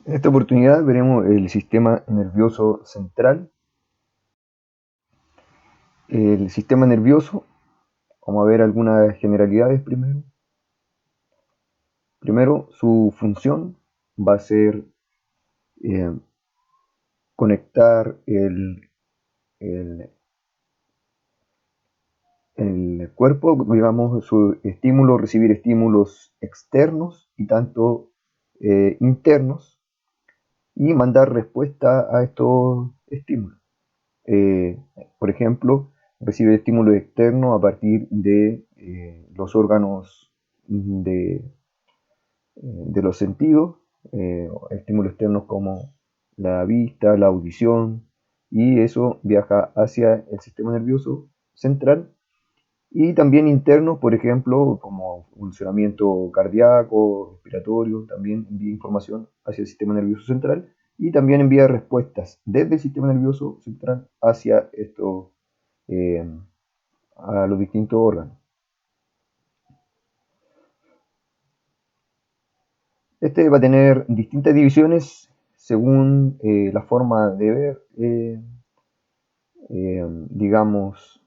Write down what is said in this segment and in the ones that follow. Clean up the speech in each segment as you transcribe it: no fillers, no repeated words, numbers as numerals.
En esta oportunidad veremos el sistema nervioso central. El sistema nervioso, vamos a ver algunas generalidades primero. Primero, su función va a ser eh, conectar el- el cuerpo, digamos, su estímulo, recibir estímulos externos y tanto internos, y mandar respuesta a estos estímulos. Eh, por ejemplo, recibe estímulo externo a partir de los órganos de los sentidos, estímulos externos como la vista, la audición, y eso viaja hacia el sistema nervioso central. Y también internos, por ejemplo, como funcionamiento cardíaco, respiratorio, también envía información hacia el sistema nervioso central y también envía respuestas desde el sistema nervioso central hacia estos, eh, a los distintos órganos. Este va a tener distintas divisiones según la forma de ver, digamos,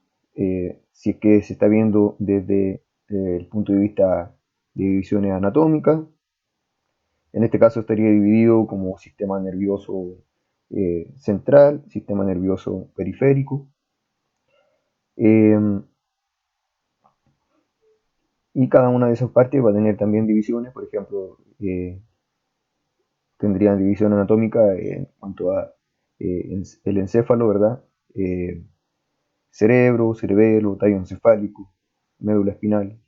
si es que se está viendo desde el punto de vista de divisiones anatómicas. En este caso estaría dividido como sistema nervioso central, sistema nervioso periférico. Eh, y cada una de esas partes va a tener también divisiones, por ejemplo, tendrían división anatómica en cuanto a el encéfalo, ¿verdad? Eh, cerebro, cerebelo, tallo encefálico, médula espinal.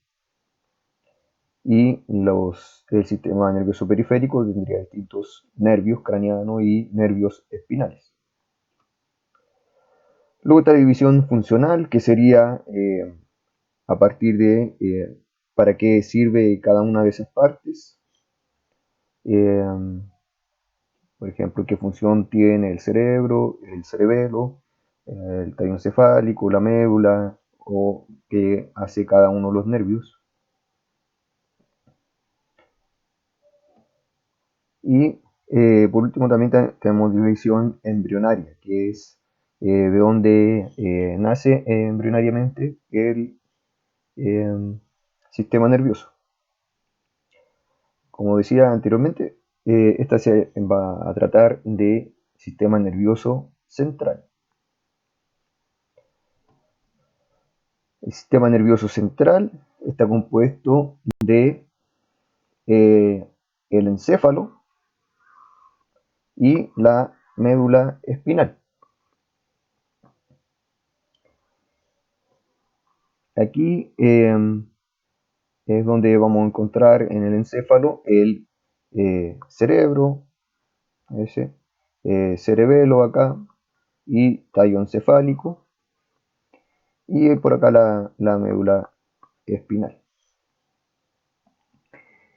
Y el sistema nervioso periférico tendría distintos nervios craneanos y nervios espinales. Luego está división funcional, que sería a partir de para qué sirve cada una de esas partes. Eh, por ejemplo, qué función tiene el cerebro, el cerebelo, el tallo encefálico, la médula, o qué hace cada uno de los nervios. Y por último también tenemos división embrionaria, que es de donde nace embrionariamente el eh, sistema nervioso. Como decía anteriormente, esta se va a tratar de sistema nervioso central. El sistema nervioso central está compuesto de eh, el encéfalo y la médula espinal. Aquí es donde vamos a encontrar en el encéfalo el cerebro, ese, cerebelo acá, y tallo encefálico, y por acá la médula espinal.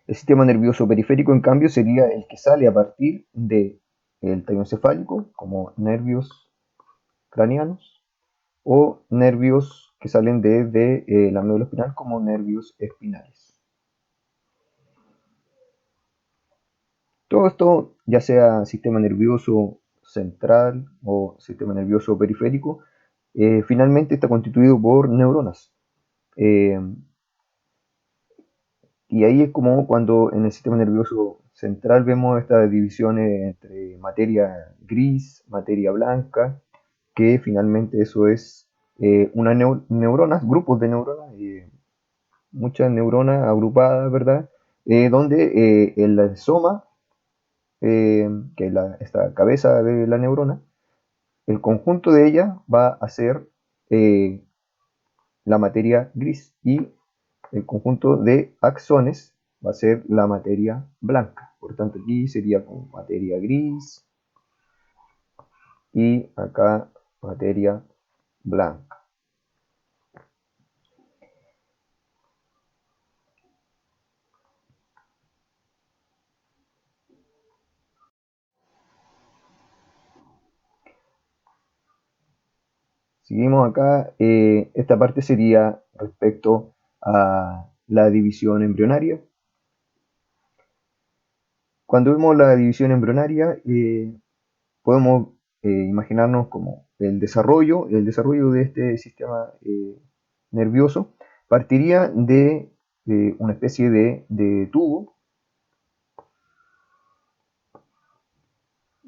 El sistema nervioso periférico, en cambio, sería el que sale a partir del tallo encefálico, como nervios craneanos, o nervios que salen desde la médula espinal, como nervios espinales. Todo esto, ya sea sistema nervioso central o sistema nervioso periférico, finalmente está constituido por neuronas. Eh, y ahí es como cuando en el sistema nervioso central vemos estas divisiones entre materia gris, materia blanca, que finalmente eso es una neuronas, grupos de neuronas, muchas neuronas agrupadas, ¿verdad? Donde el soma, que es esta cabeza de la neurona, el conjunto de ella va a ser eh, la materia gris y el conjunto de axones va a ser la materia blanca. Por tanto, aquí sería con materia gris y acá materia blanca. Seguimos acá. Esta parte sería respecto a la división embrionaria. Cuando vemos la división embrionaria, podemos imaginarnos como el desarrollo de este sistema nervioso partiría de una especie de tubo,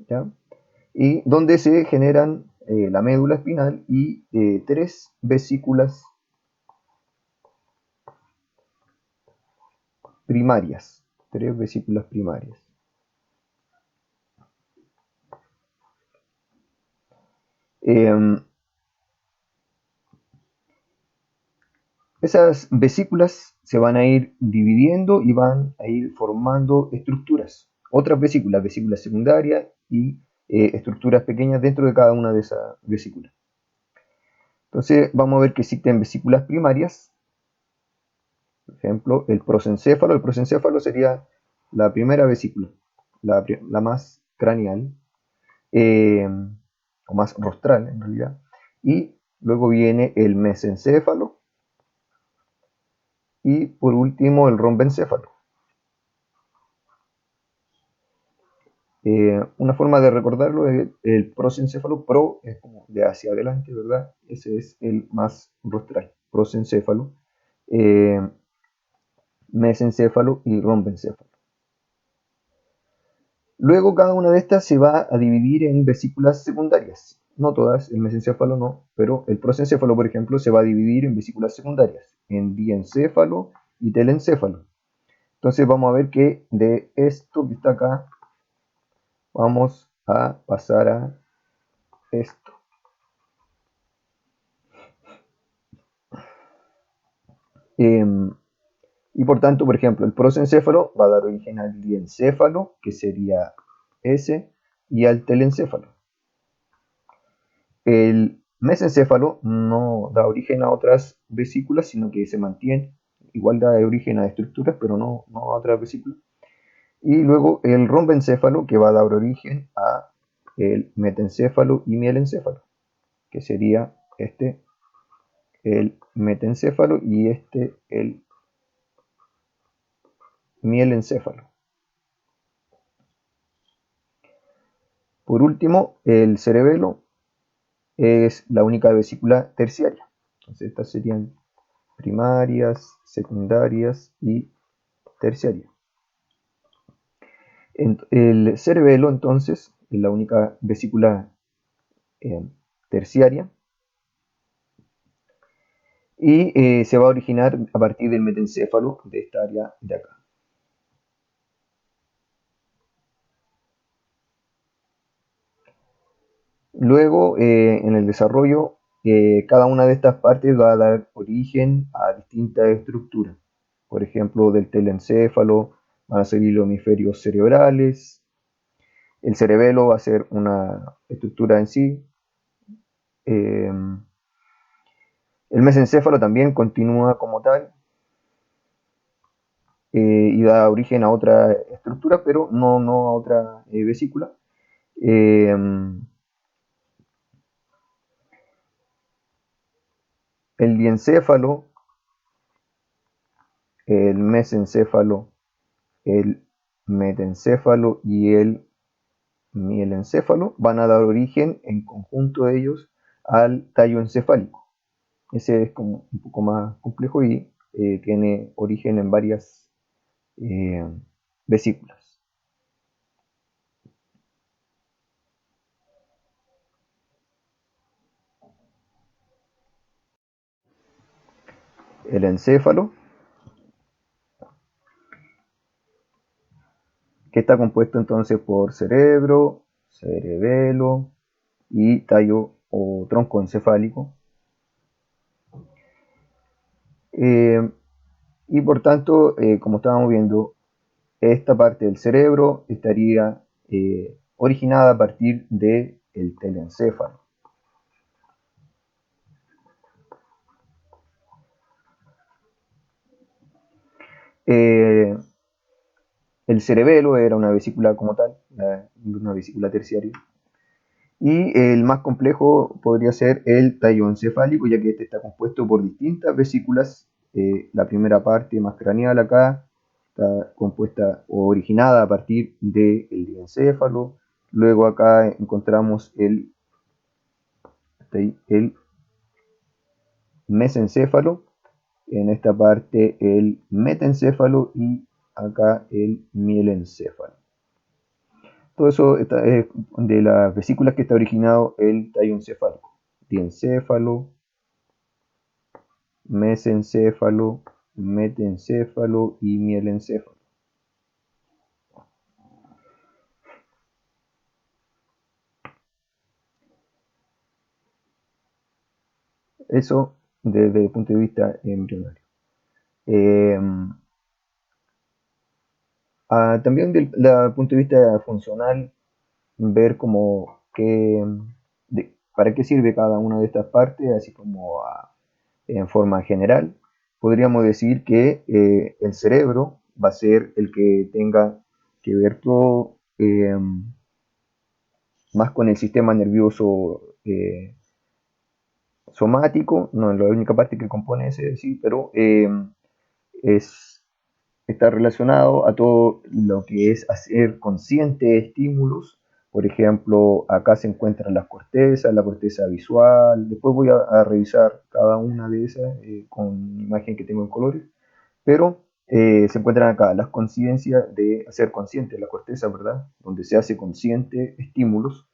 ¿ya? Y donde se generan la médula espinal y tres vesículas primarias. Tres vesículas primarias. Esas vesículas se van a ir dividiendo y van a ir formando estructuras. Otras vesículas, vesículas secundarias y estructuras pequeñas dentro de cada una de esas vesículas. Entonces vamos a ver que existen vesículas primarias. Por ejemplo, el prosencéfalo. El prosencéfalo sería la primera vesícula, la más craneal, eh, o más rostral en realidad. Y luego viene el mesencéfalo. Y por último el rombencéfalo. Una forma de recordarlo es el prosencéfalo. Pro es como de hacia adelante, ¿verdad? Ese es el más rostral. Prosencéfalo, eh, mesencéfalo y rombencéfalo. Luego cada una de estas se va a dividir en vesículas secundarias. No todas, el mesencéfalo no, pero el prosencéfalo, por ejemplo, se va a dividir en vesículas secundarias, en diencéfalo y telencéfalo. Entonces vamos a ver que de esto que está acá, vamos a pasar a esto. Y por tanto, por ejemplo, el prosencéfalo va a dar origen al diencéfalo, que sería ese, y al telencéfalo. El mesencéfalo no da origen a otras vesículas, sino que se mantiene. Igual da origen a estructuras, pero no a otras vesículas. Y luego el rombencéfalo, que va a dar origen a el metencéfalo y mielencéfalo, que sería este el metencéfalo y este el mielencéfalo. Por último, el cerebelo es la única vesícula terciaria. Entonces estas serían primarias, secundarias y terciarias. El cerebelo entonces es la única vesícula terciaria y se va a originar a partir del metencéfalo de esta área de acá. Luego, en el desarrollo, cada una de estas partes va a dar origen a distintas estructuras. Por ejemplo, del telencéfalo van a salir los hemisferios cerebrales. El cerebelo va a ser una estructura en sí. El mesencéfalo también continúa como tal y da origen a otra estructura, pero no a otra vesícula. El diencéfalo, el mesencéfalo, el metencéfalo y el mielencéfalo van a dar origen en conjunto de ellos al tallo encefálico. Ese es como un poco más complejo y tiene origen en varias vesículas. El encéfalo, que está compuesto entonces por cerebro, cerebelo y tallo o tronco encefálico. Y por tanto, como estábamos viendo, esta parte del cerebro estaría originada a partir del telencéfalo. El cerebelo era una vesícula como tal, una vesícula terciaria. Y el más complejo podría ser el tallo encefálico, ya que este está compuesto por distintas vesículas. La primera parte más craneal acá, está compuesta o originada a partir del diencéfalo. Luego acá encontramos el mesencéfalo, en esta parte el metencéfalo y acá el mielencéfalo. Todo eso es de las vesículas que está originado el tallo encefálico. Diencéfalo, mesencéfalo, metencéfalo y mielencéfalo. Eso desde el punto de vista embrionario. Eh, También desde el punto de vista funcional, ver como para qué sirve cada una de estas partes, así como en forma general. Podríamos decir que el cerebro va a ser el que tenga que ver todo más con el sistema nervioso somático, no es la única parte que compone ese, sí, pero es, está relacionado a todo lo que es hacer consciente estímulos. Por ejemplo, acá se encuentran las cortezas, la corteza visual. Después voy a revisar cada una de esas con imagen que tengo en colores. Pero se encuentran acá las conciencias de hacer consciente la corteza, ¿verdad? Donde se hace consciente estímulos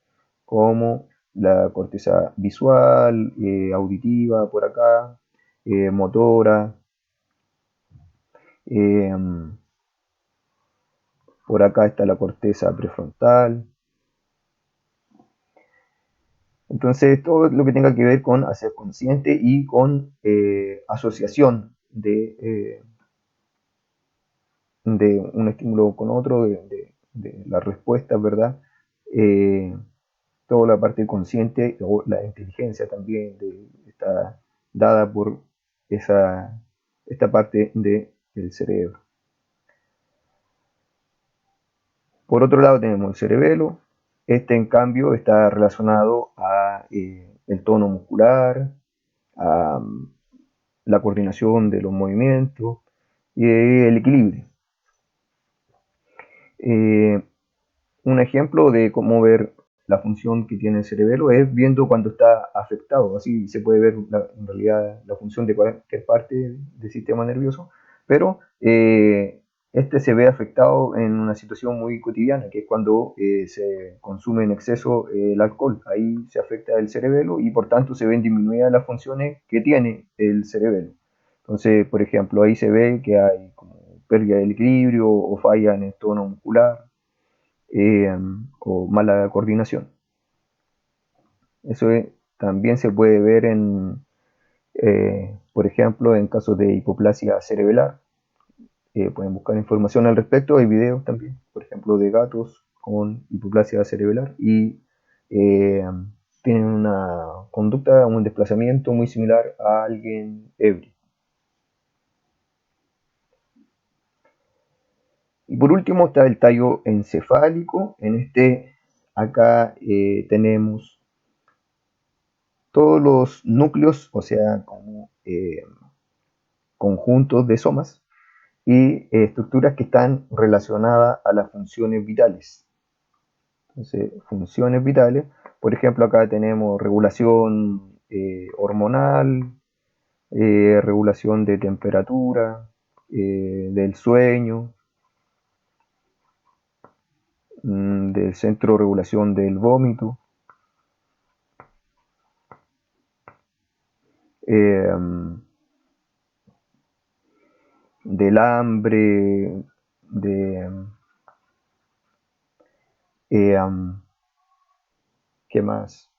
como la corteza visual, auditiva por acá, motora, eh, por acá está la corteza prefrontal. Entonces, todo lo que tenga que ver con hacer consciente y con asociación de un estímulo con otro, de la respuesta, ¿verdad? Eh, Toda la parte consciente o la inteligencia también está dada por esta parte del cerebro. Por otro lado tenemos el cerebelo. Este en cambio está relacionado a el tono muscular, a la coordinación de los movimientos y el equilibrio. Eh, un ejemplo de cómo ver la función que tiene el cerebelo es viendo cuando está afectado. Así se puede ver en realidad la función de cualquier parte del sistema nervioso, pero este se ve afectado en una situación muy cotidiana, que es cuando se consume en exceso el alcohol. Ahí se afecta el cerebelo y por tanto se ven disminuidas las funciones que tiene el cerebelo. Entonces, por ejemplo, ahí se ve que hay como pérdida del equilibrio o falla en el tono muscular eh, o mala coordinación. Eso también se puede ver por ejemplo, en casos de hipoplasia cerebelar. Pueden buscar información al respecto, hay videos también, por ejemplo, de gatos con hipoplasia cerebelar y eh, tienen una conducta, un desplazamiento muy similar a alguien ebrio. Y por último está el tallo encefálico. En este, acá tenemos todos los núcleos, o sea, como conjuntos de somas y estructuras que están relacionadas a las funciones vitales. Entonces, funciones vitales, por ejemplo, acá tenemos regulación hormonal, regulación de temperatura, del sueño, del centro de regulación del vómito, eh, del hambre, de ¿qué más?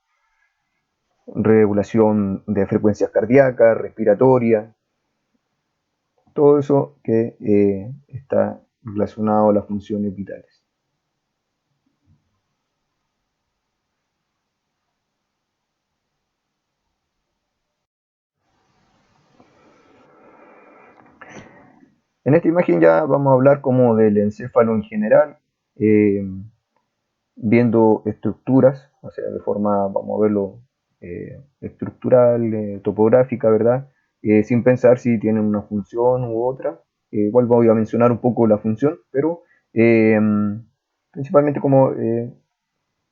Regulación de frecuencias cardíacas, respiratoria, todo eso que está relacionado a las funciones vitales. En esta imagen ya vamos a hablar como del encéfalo en general, eh, viendo estructuras, o sea, de forma, vamos a verlo, estructural, topográfica, ¿verdad? Sin pensar si tienen una función u otra. igual voy a mencionar un poco la función, pero principalmente como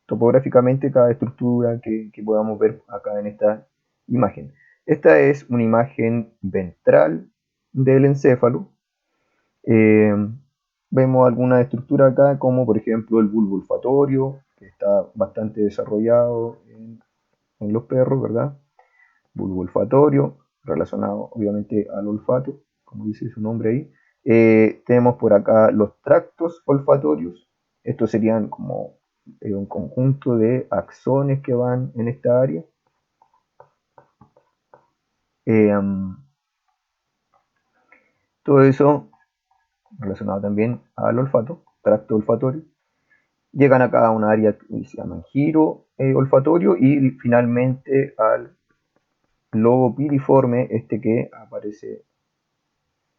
topográficamente cada estructura que podamos ver acá en esta imagen. Esta es una imagen ventral del encéfalo. Eh, Vemos alguna estructura acá, como por ejemplo el bulbo olfatorio, que está bastante desarrollado en los perros, ¿verdad? Bulbo olfatorio, relacionado obviamente al olfato, como dice su nombre ahí. Tenemos por acá los tractos olfatorios. Estos serían como un conjunto de axones que van en esta área. Eh, Todo eso relacionado también al olfato, tracto olfatorio. Llegan acá a una área que se llama giro olfatorio y finalmente al lobo piriforme, este que aparece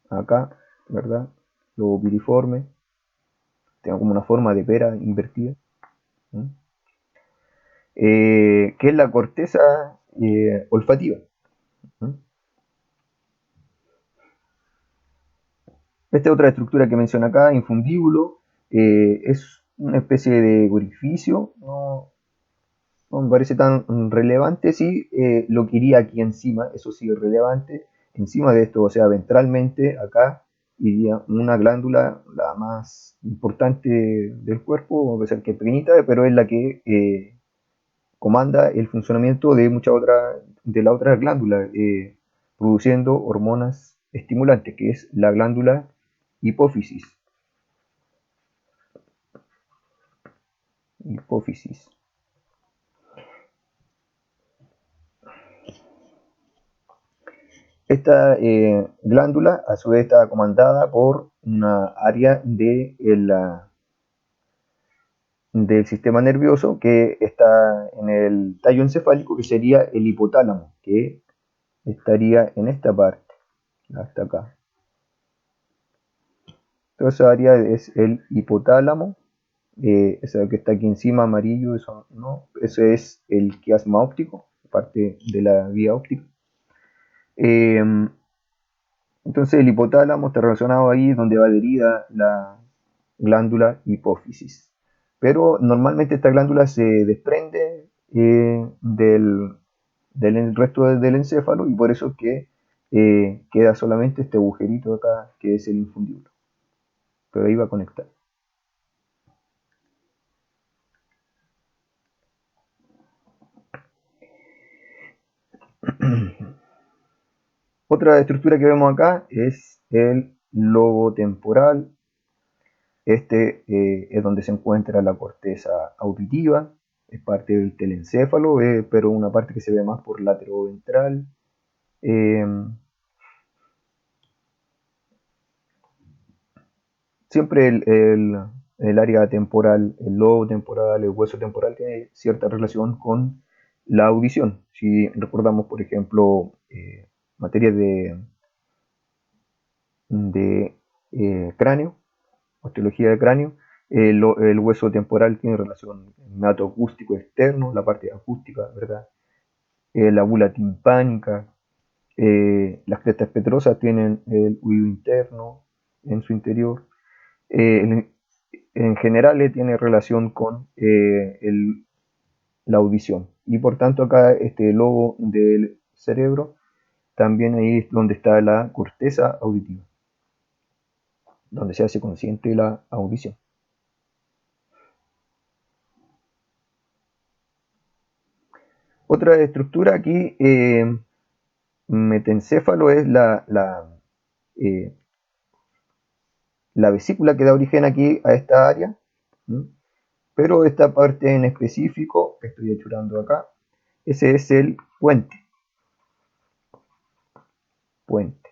acá, ¿verdad? Lobo piriforme, tiene como una forma de pera invertida, ¿no? Que es la corteza olfativa, ¿no? Esta otra estructura que menciona acá, infundíbulo, es una especie de orificio, no me parece tan relevante, sí, lo que iría aquí encima, eso sí es relevante, encima de esto, o sea, ventralmente acá iría una glándula, la más importante del cuerpo, a pesar que es pequeñita, pero es la que comanda el funcionamiento de muchas otras, de la otra glándula, produciendo hormonas estimulantes, que es la glándula hipófisis. Hipófisis. Esta glándula a su vez está comandada por una área del sistema nervioso que está en el tallo encefálico, que sería el hipotálamo, que estaría en esta parte, hasta acá. Toda esa área es el hipotálamo, ese que está aquí encima amarillo, eso no, ese es el quiasma óptico, parte de la vía óptica. Eh, entonces el hipotálamo está relacionado ahí donde va adherida la glándula hipófisis. Pero normalmente esta glándula se desprende del resto del encéfalo y por eso es que queda solamente este agujerito acá que es el infundíbulo. Pero ahí va a conectar. Otra estructura que vemos acá es el lobo temporal. Este es donde se encuentra la corteza auditiva, es parte del telencéfalo, pero una parte que se ve más por lateroventral. Eh, Siempre el área temporal, el lobo temporal, el hueso temporal tiene cierta relación con la audición. Si recordamos, por ejemplo, materia de cráneo, osteología de cráneo, el hueso temporal tiene relación nato acústico externo, la parte acústica, ¿verdad? La bula timpánica, las crestas petrosas tienen el oído interno en su interior. En, en general tiene relación con la audición. Y por tanto acá este lobo del cerebro, también ahí es donde está la corteza auditiva, donde se hace consciente la audición. Otra estructura aquí, metencéfalo, es eh, la vesícula que da origen aquí a esta área, ¿sí? Pero esta parte en específico, que estoy hechurando acá, ese es el puente. Puente.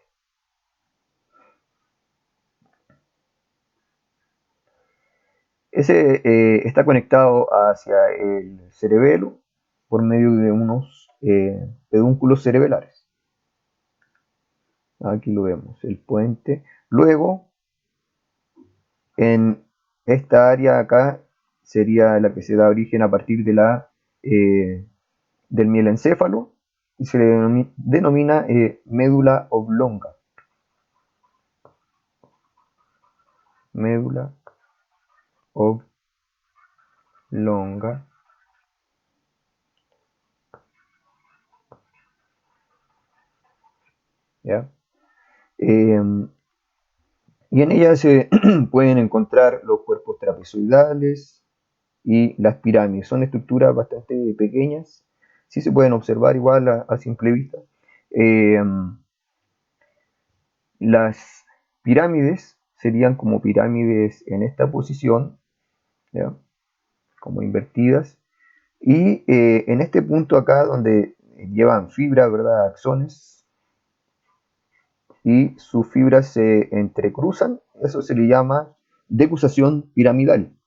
Ese está conectado hacia el cerebelo por medio de unos pedúnculos cerebelares. Aquí lo vemos, el puente. Luego, en esta área acá sería la que se da origen a partir de del mielencéfalo y se le denomina médula oblonga. médula oblonga, ¿ya? Y en ella se pueden encontrar los cuerpos trapezoidales y las pirámides. Son estructuras bastante pequeñas, sí se pueden observar igual a simple vista. Eh, las pirámides serían como pirámides en esta posición, ¿ya? Como invertidas. Y en este punto acá donde llevan fibra, ¿verdad? Axones, y sus fibras se entrecruzan, eso se le llama decusación piramidal.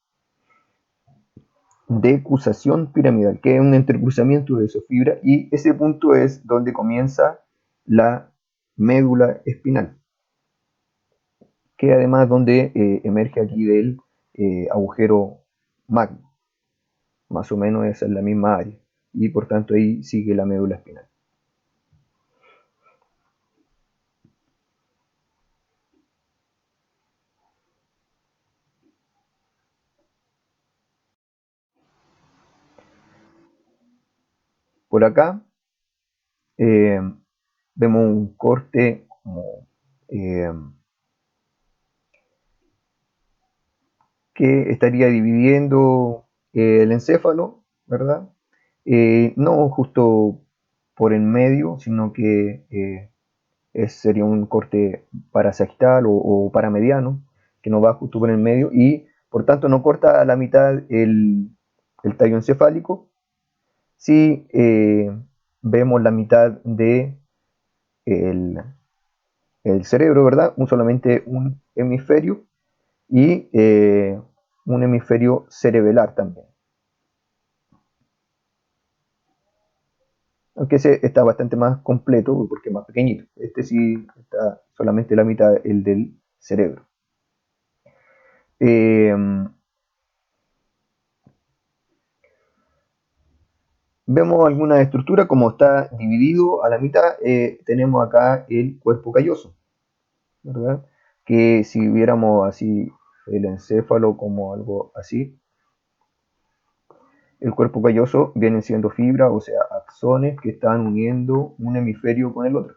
Decusación piramidal, que es un entrecruzamiento de sus fibras, y ese punto es donde comienza la médula espinal, que además donde emerge aquí del agujero magno, más o menos esa es la misma área, y por tanto ahí sigue la médula espinal. Por acá eh, vemos un corte como, eh, que estaría dividiendo el encéfalo, ¿verdad? No justo por en medio, sino que sería un corte parasagittal o paramediano, que no va justo por el medio y por tanto no corta a la mitad el tallo encefálico. Si vemos la mitad de el, el cerebro, ¿verdad? Solamente un hemisferio y un hemisferio cerebelar también. Aunque ese está bastante más completo porque es más pequeñito. Este sí está solamente la mitad, el del cerebro. Eh, Vemos alguna estructura como está dividido a la mitad. Tenemos acá el cuerpo calloso, ¿verdad? Que si viéramos así el encéfalo como algo así, el cuerpo calloso vienen siendo fibras, o sea, axones que están uniendo un hemisferio con el otro.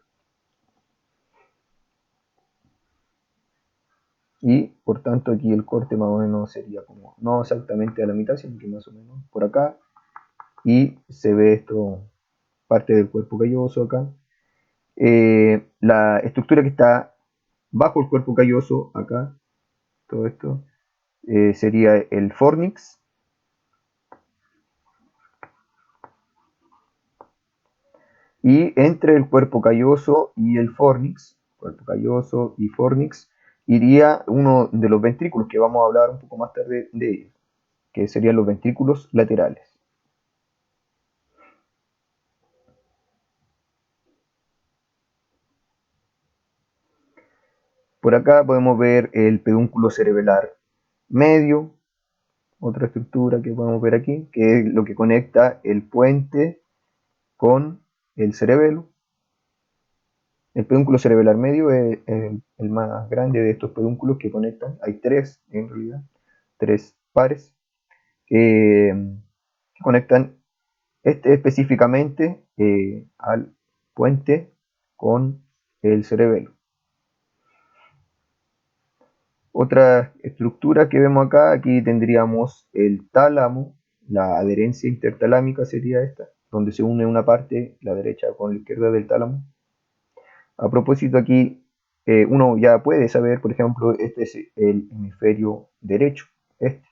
Y por tanto aquí el corte más o menos sería como, no exactamente a la mitad, sino que más o menos por acá. Y se ve esto, parte del cuerpo calloso acá. La estructura que está bajo el cuerpo calloso acá, todo esto, sería el fornix. Y entre el cuerpo calloso y el fornix, cuerpo calloso y fornix, iría uno de los ventrículos, que vamos a hablar un poco más tarde de ellos, que serían los ventrículos laterales. Por acá podemos ver el pedúnculo cerebelar medio, otra estructura que podemos ver aquí, que es lo que conecta el puente con el cerebelo. El pedúnculo cerebelar medio es el más grande de estos pedúnculos que conectan. Hay tres, en realidad, tres pares que conectan este específicamente al puente con el cerebelo. Otra estructura que vemos acá, aquí tendríamos el tálamo, la adherencia intertalámica sería esta, donde se une una parte, la derecha con la izquierda del tálamo. A propósito aquí, uno ya puede saber, por ejemplo, este es el hemisferio derecho, este.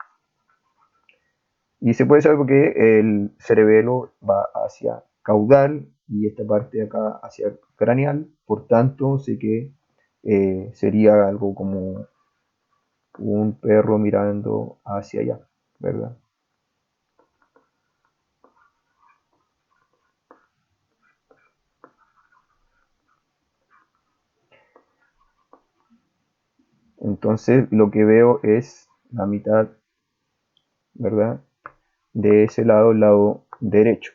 Y se puede saber porque el cerebelo va hacia caudal y esta parte de acá hacia craneal, por tanto sé que sería algo como un perro mirando hacia allá, ¿verdad? Entonces lo que veo es la mitad, ¿verdad? De ese lado, el lado derecho.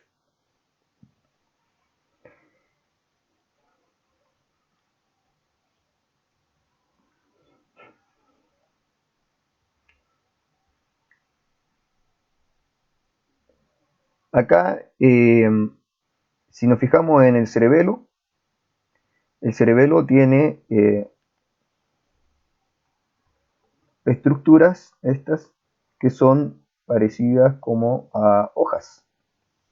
Acá, si nos fijamos en el cerebelo tiene estructuras estas que son parecidas como a hojas,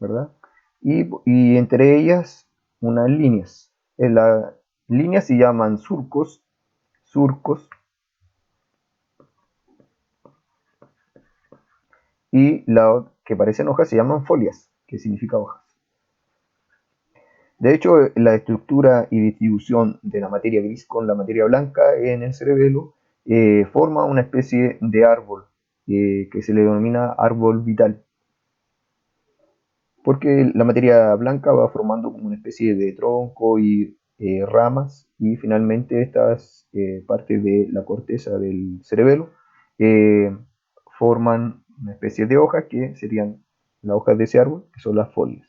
¿verdad? Y entre ellas unas líneas. Las líneas se llaman surcos, y las que parecen hojas se llaman folias, que significa hojas. De hecho, la estructura y distribución de la materia gris con la materia blanca en el cerebelo forma una especie de árbol que se le denomina árbol vital, porque la materia blanca va formando como una especie de tronco y ramas, y finalmente estas partes de la corteza del cerebelo eh, forman una especie de hojas que serían las hojas de ese árbol, que son las folias.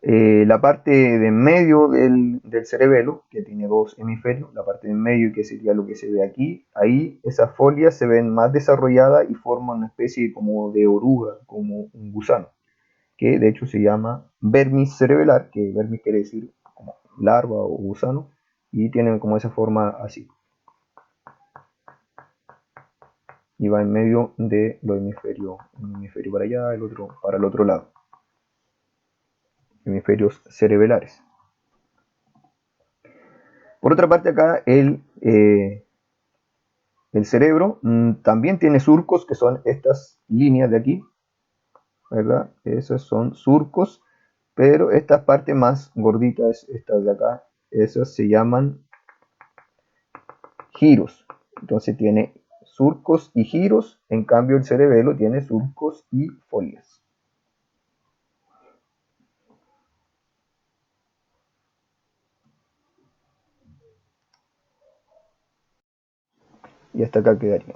La parte de en medio del cerebelo, que tiene dos hemisferios, la parte de en medio, que sería lo que se ve aquí, ahí esas folias se ven más desarrolladas y forman una especie como de oruga, como un gusano, que de hecho se llama vermis cerebelar, que vermis quiere decir como larva o gusano, y tiene como esa forma así, y va en medio de los hemisferios, un hemisferio para allá, el otro para el otro lado, hemisferios cerebelares. Por otra parte, acá el cerebro también tiene surcos, que son estas líneas de aquí, ¿verdad? Esos son surcos, pero estas partes más gorditas, estas de acá, esas se llaman giros. Entonces tiene surcos y giros, en cambio el cerebelo tiene surcos y folias. Y hasta acá quedaría.